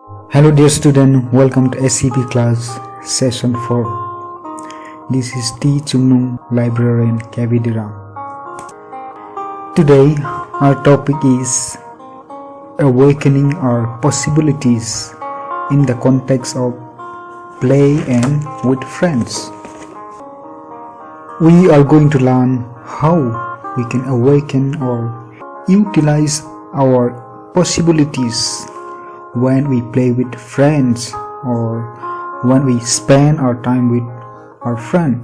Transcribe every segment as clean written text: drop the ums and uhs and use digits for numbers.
Hello dear student, welcome to SCP class session 4. This is T. Chungnung, librarian Kavidiram. Today our topic is awakening our possibilities in the context of play and with friends. We are going to learn how we can awaken or utilize our possibilities when we play with friends or when we spend our time with our friend.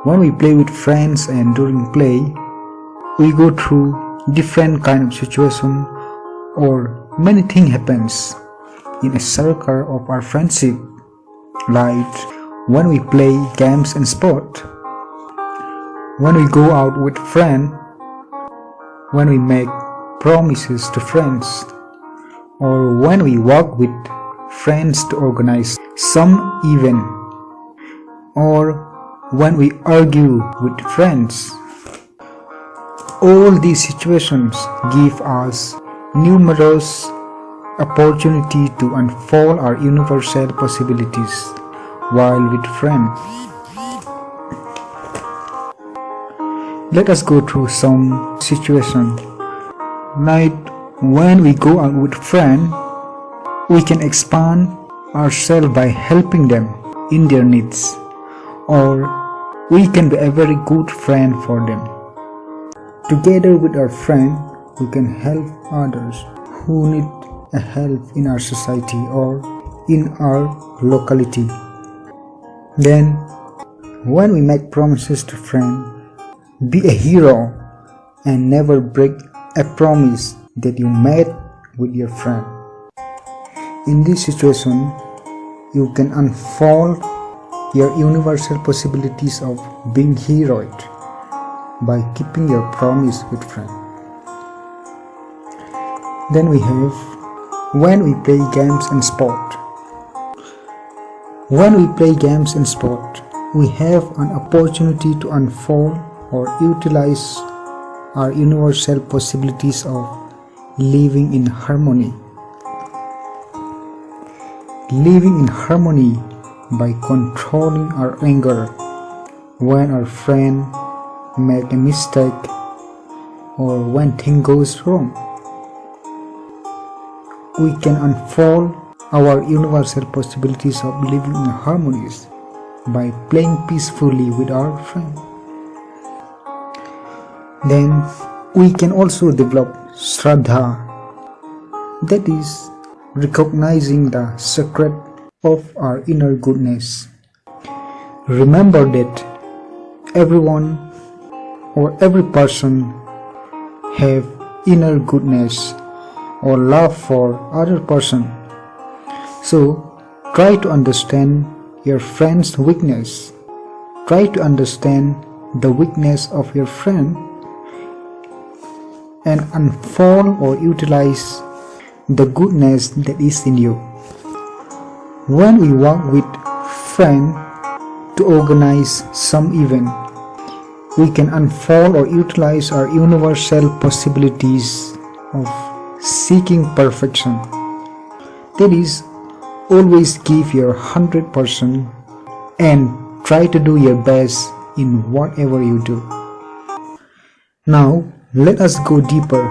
When we play with friends and during play, we go through different kind of situation or many things happens in a circle of our friendship, like when we play games and sport, when we go out with friends, when we make promises to friends, or when we work with friends to organize some event, or when we argue with friends. All these situations give us numerous opportunity to unfold our universal possibilities while with friends. Let us go through some situations. Like when we go out with friends, we can expand ourselves by helping them in their needs, or we can be a very good friend for them. Together with our friend, we can help others who need a help in our society or in our locality. Then, when we make promises to friends, be a hero and never break a promise that you made with your friend. In this situation, you can unfold your universal possibilities of being heroic by keeping your promise with friend. Then we have when we play games and sport. When we play games and sport, we have an opportunity to unfold or utilize our universal possibilities of living in harmony. Living in harmony by controlling our anger when our friend make a mistake or when things goes wrong. We can unfold our universal possibilities of living in harmonies by playing peacefully with our friend. Then we can also develop Shraddha, that is, recognizing the secret of our inner goodness. Remember that everyone or every person have inner goodness or love for other person. So try to understand your friend's weakness. Try to understand the weakness of your friend and unfold or utilize the goodness that is in you. When we work with friends to organize some event, we can unfold or utilize our universal possibilities of seeking perfection. That is, always give your 100% and try to do your best in whatever you do. Now, let us go deeper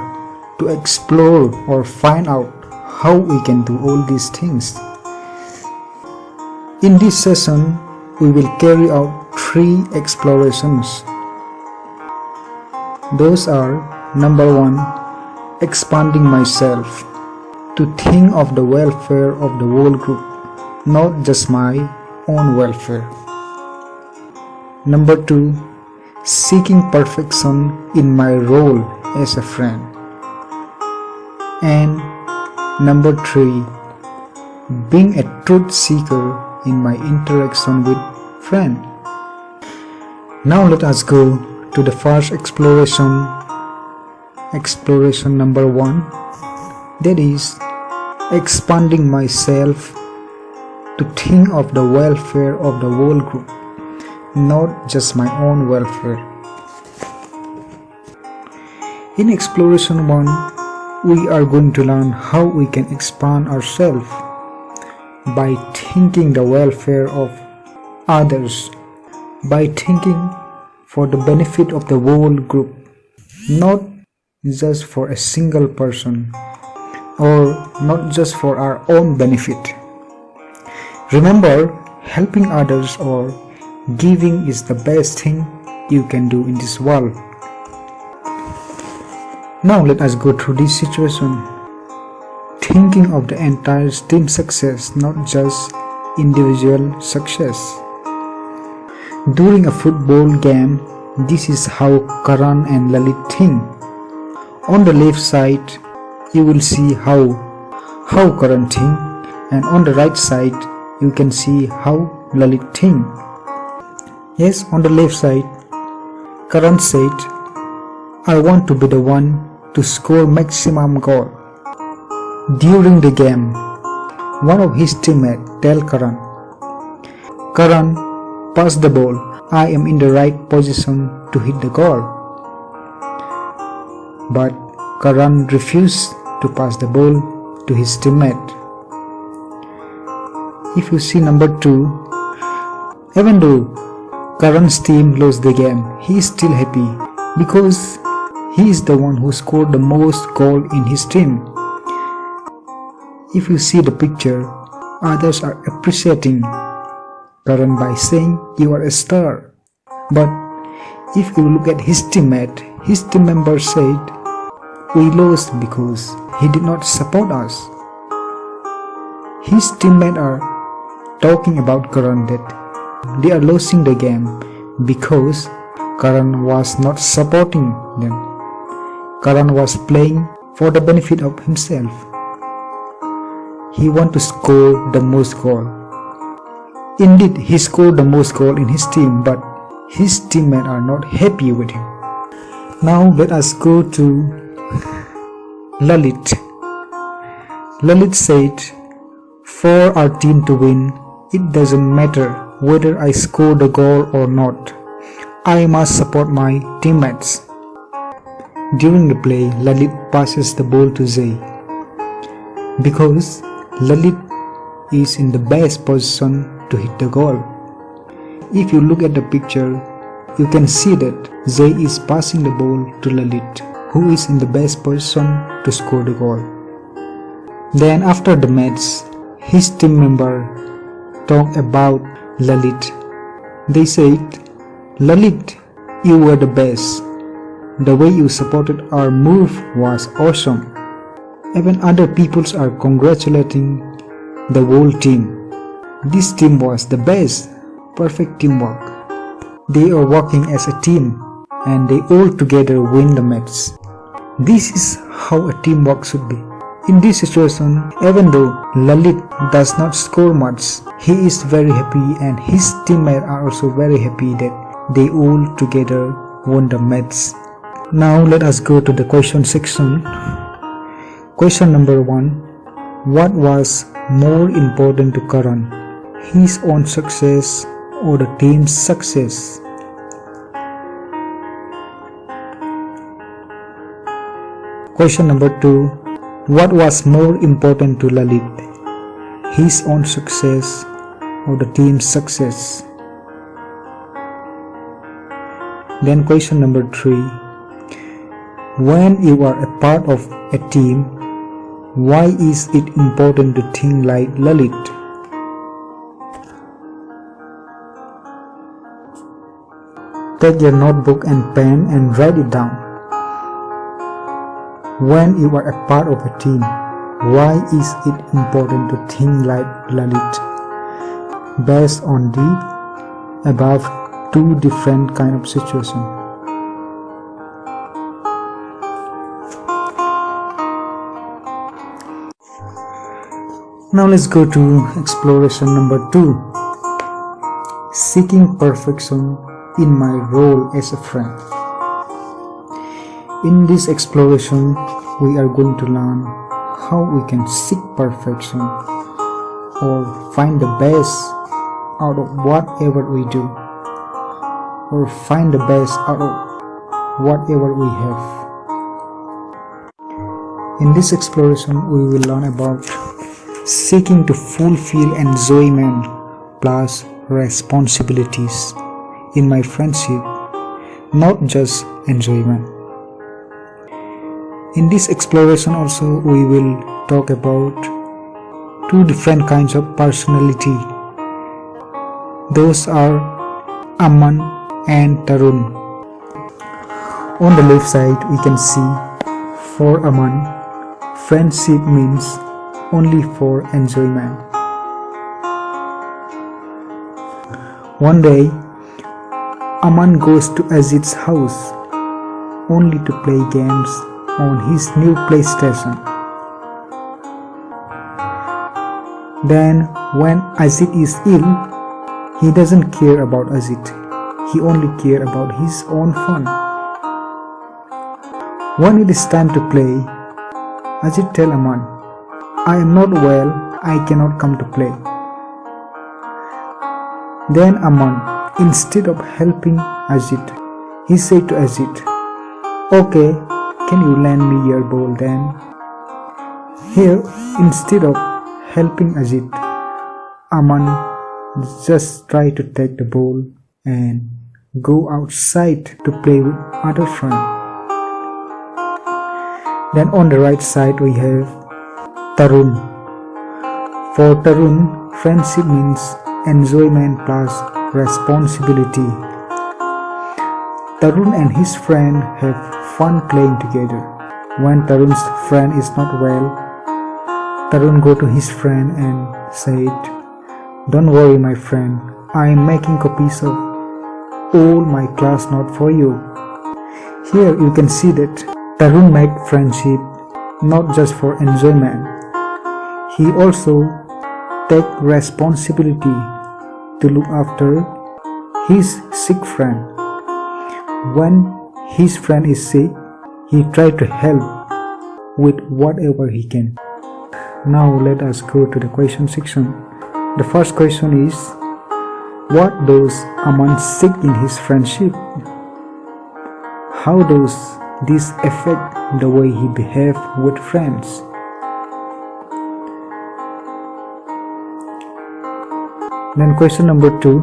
to explore or find out how we can do all these things. In this session, we will carry out 3 explorations. Those are: number 1, expanding myself to think of the welfare of the whole group, not just my own welfare. Number 2, seeking perfection in my role as a friend. And number 3, being a truth seeker in my interaction with friends. Now let us go to the first exploration. Exploration number 1, that is, expanding myself to think of the welfare of the whole group, not just my own welfare. In exploration 1, we are going to learn how we can expand ourselves by thinking the welfare of others, by thinking for the benefit of the whole group, not just for a single person or not just for our own benefit. Remember, helping others or giving is the best thing you can do in this world. Now let us go through this situation, thinking of the entire team success, not just individual success. During a football game, this is how Karan and Lalit think. On the left side, you will see how Karan think, and on the right side, you can see how Lalit think. Yes, on the left side, Karan said, I want to be the one to score maximum goal. During the game, one of his teammates tell Karan, pass the ball, I am in the right position to hit the goal. But Karan refused to pass the ball to his teammate. If you see number 2, even though Karan's team lost the game, he is still happy because he is the one who scored the most goal in his team. If you see the picture, others are appreciating Karan by saying you are a star. But if you look at his team member said, we lost because he did not support us. His teammates are talking about Karan that they are losing the game because Karan was not supporting them. Karan was playing for the benefit of himself. He wanted to score the most goal. Indeed, he scored the most goal in his team, but his teammates are not happy with him. Now let us go to Lalit. Lalit said, for our team to win, it doesn't matter whether I score the goal or not. I must support my teammates. During the play, Lalit passes the ball to Zay because Lalit is in the best position to hit the goal. If you look at the picture, you can see that Zay is passing the ball to Lalit, who is in the best position to score the goal. Then after the match, his team member talked about Lalit. They said, Lalit, you were the best. The way you supported our move was awesome. Even other peoples are congratulating the whole team. This team was the best, perfect teamwork. They are working as a team and they all together win the match. This is how a teamwork should be. In this situation, even though Lalit does not score much, he is very happy and his teammates are also very happy that they all together won the match. Now let us go to the question section. Question number 1. What was more important to Karan, his own success or the team's success? Question number 2. What was more important to Lalit, his own success or the team's success? Then question number 3. When you are a part of a team, why is it important to think like Lalit? Take your notebook and pen and write it down. When you are a part of a team, why is it important to think like Lalit? Based on the above 2 different kind of situations. Now let's go to exploration number 2. Seeking perfection in my role as a friend. In this exploration, we are going to learn how we can seek perfection or find the best out of whatever we do, or find the best out of whatever we have. In this exploration, we will learn about seeking to fulfill enjoyment plus responsibilities in my friendship, not just enjoyment. In this exploration also, we will talk about two different kinds of personality. Those are Aman and Tarun. On the left side, we can see for Aman, friendship means only for enjoyment. One day, Aman goes to Ajit's house only to play games on his new PlayStation. Then, when Ajit is ill, he doesn't care about Ajit. He only cares about his own fun. When it is time to play, Ajit tells Aman, "I am not well, I cannot come to play." Then Aman, instead of helping Ajit, he said to Ajit, "Okay, can you lend me your ball then?" Here, instead of helping Ajit, Aman just try to take the ball and go outside to play with other friends. Then on the right side we have Tarun. For Tarun, friendship means enjoyment plus responsibility. Tarun and his friend have fun playing together. When Tarun's friend is not well, Tarun go to his friend and said, "Don't worry my friend, I am making copies of all my class notes for you." Here you can see that Tarun made friendship not just for enjoyment. He also take responsibility to look after his sick friend. When his friend is sick, he try to help with whatever he can. Now let us go to the question section. The first question is, what does Aman seek in his friendship? How does this affect the way he behaves with friends? Then question number 2,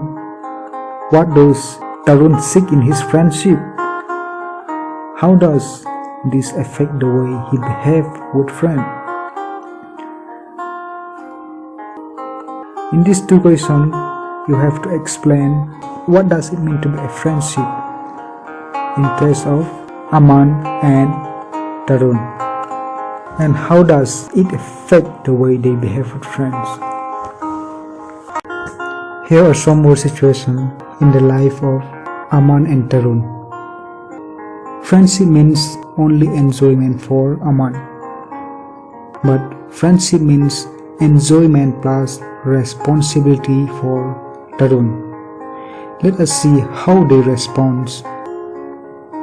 what does Tarun seek in his friendship? How does this affect the way he behaves with friends? In these two questions, you have to explain what does it mean to be a friendship in case of Aman and Tarun, and how does it affect the way they behave with friends. Here are some more situations in the life of Aman and Tarun. Friendship means only enjoyment for Aman, but friendship means enjoyment plus responsibility for Tarun. Let us see how they respond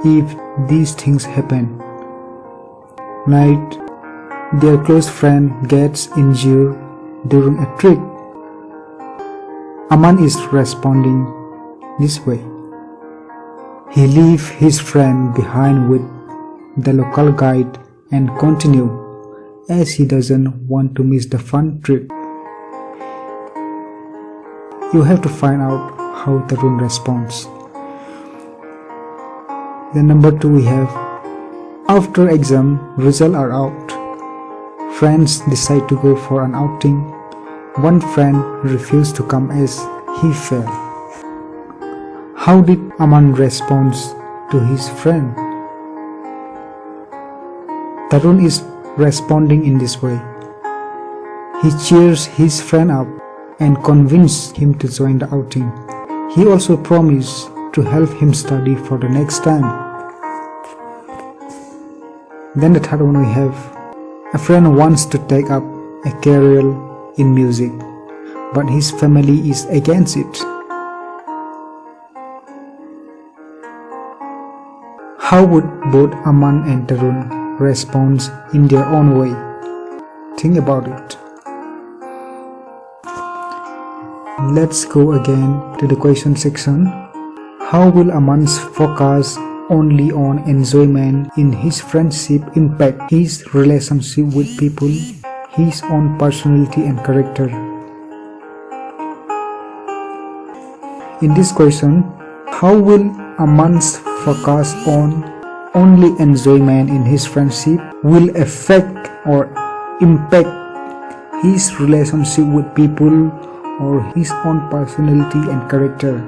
if these things happen. Like their close friend gets injured during a trip. Aman is responding this way. He leaves his friend behind with the local guide and continue, as he doesn't want to miss the fun trip. You have to find out how Tarun responds. Then number 2 we have, after exam results are out, friends decide to go for an outing. One friend refused to come as he failed. How did Aman respond to his friend? Tarun is responding in this way. He cheers his friend up and convinces him to join the outing. He also promised to help him study for the next time. Then the third one we have, a friend wants to take up a career in music, but his family is against it. How would both Aman and Tarun respond in their own way? Think about it. Let's go again to the question section. How will Aman's focus only on enjoyment in his friendship impact his relationship with people, his own personality and character? In this question, how will a man's focus on only enjoyment in his friendship will affect or impact his relationship with people or his own personality and character?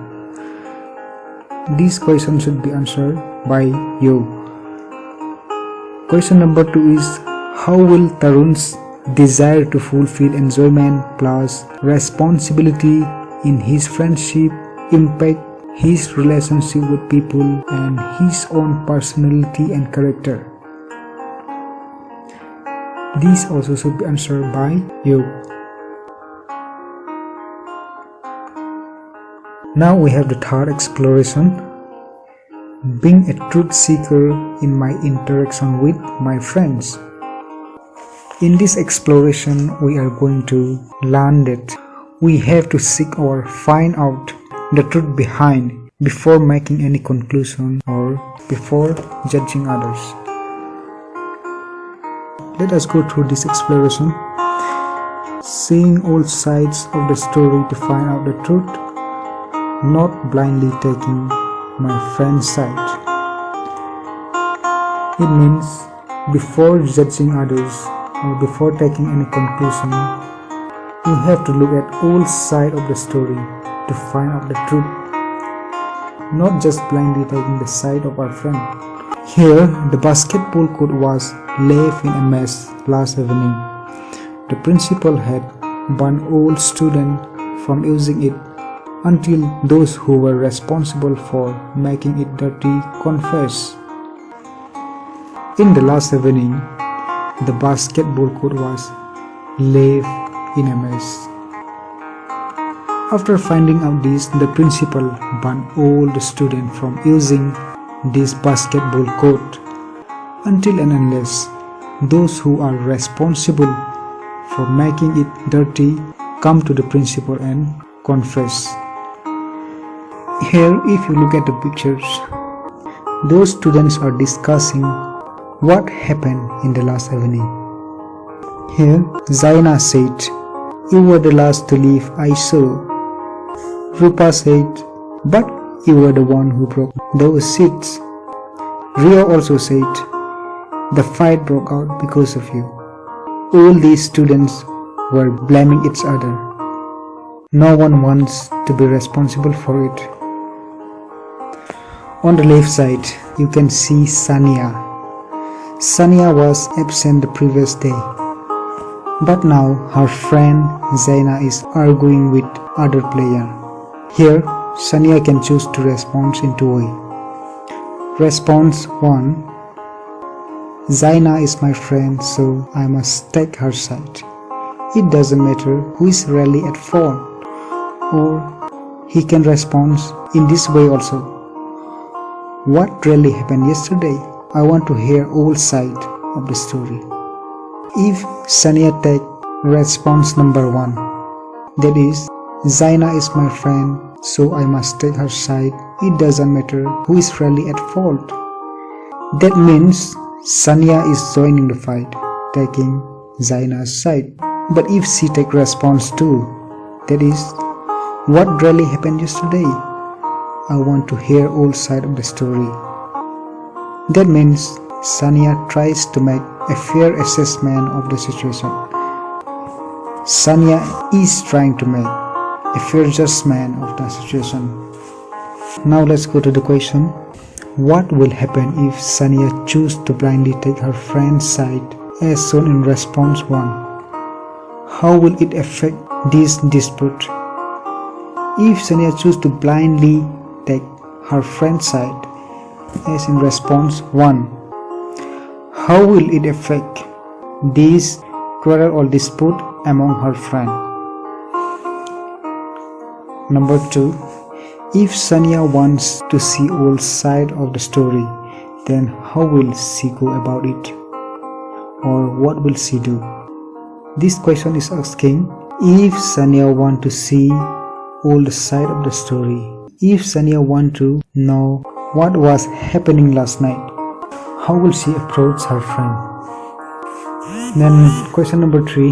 This question should be answered by you. Question number 2 is, how will Tarun's desire to fulfill enjoyment plus responsibility in his friendship impact his relationship with people and his own personality and character? These also should be answered by you. Now we have the third exploration, being a truth seeker in my interaction with my friends. In this exploration, we are going to learn that we have to seek or find out the truth behind before making any conclusion or before judging others. Let us go through this exploration, seeing all sides of the story to find out the truth, not blindly taking my friend's side. It means before judging others or before taking any conclusion, you have to look at all sides of the story to find out the truth, not just blindly taking the side of our friend. Here, the basketball court was left in a mess last evening. The principal had banned all students from using it until those who were responsible for making it dirty confess. In the last evening, the basketball court was left in a mess. After finding out this, the principal banned all the students from using this basketball court until and unless those who are responsible for making it dirty come to the principal and confess. Here, if you look at the pictures, those students are discussing what happened in the last evening. Here, Zaina said, "You were the last to leave, I saw." Rupa said, "But you were the one who broke those seats." Ria also said, "The fight broke out because of you." All these students were blaming each other. No one wants to be responsible for it. On the left side, you can see Sania. Sania was absent the previous day, but now her friend Zaina is arguing with other player. Here, Sania can choose to respond in two ways. Response 1. Zaina is my friend, so I must take her side. It doesn't matter who is really at fault. Or he can respond in this way also. What really happened yesterday? I want to hear all sides of the story. If Sania take response number 1, that is, Zaina is my friend, so I must take her side. It doesn't matter who is really at fault. That means Sania is joining the fight, taking Zaina's side. But if she take response 2, that is, what really happened yesterday? I want to hear all sides of the story. That means Sania tries to make a fair assessment of the situation. Sania is trying to make a fair judgment of the situation. Now let's go to the question. What will happen if Sania chooses to blindly take her friend's side as shown in response 1? How will it affect this dispute? If Sania chooses to blindly take her friend's side as in response 1, how will it affect this quarrel or dispute among her friends? Number 2, if Sania wants to see all sides of the story, then how will she go about it? Or what will she do? This question is asking if Sania wants to see all the sides of the story, if Sania wants to know what was happening last night. How will she approach her friend? Then question number 3.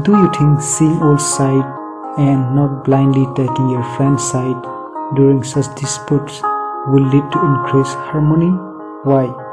Do you think seeing all sides and not blindly taking your friend's side during such disputes will lead to increased harmony? Why?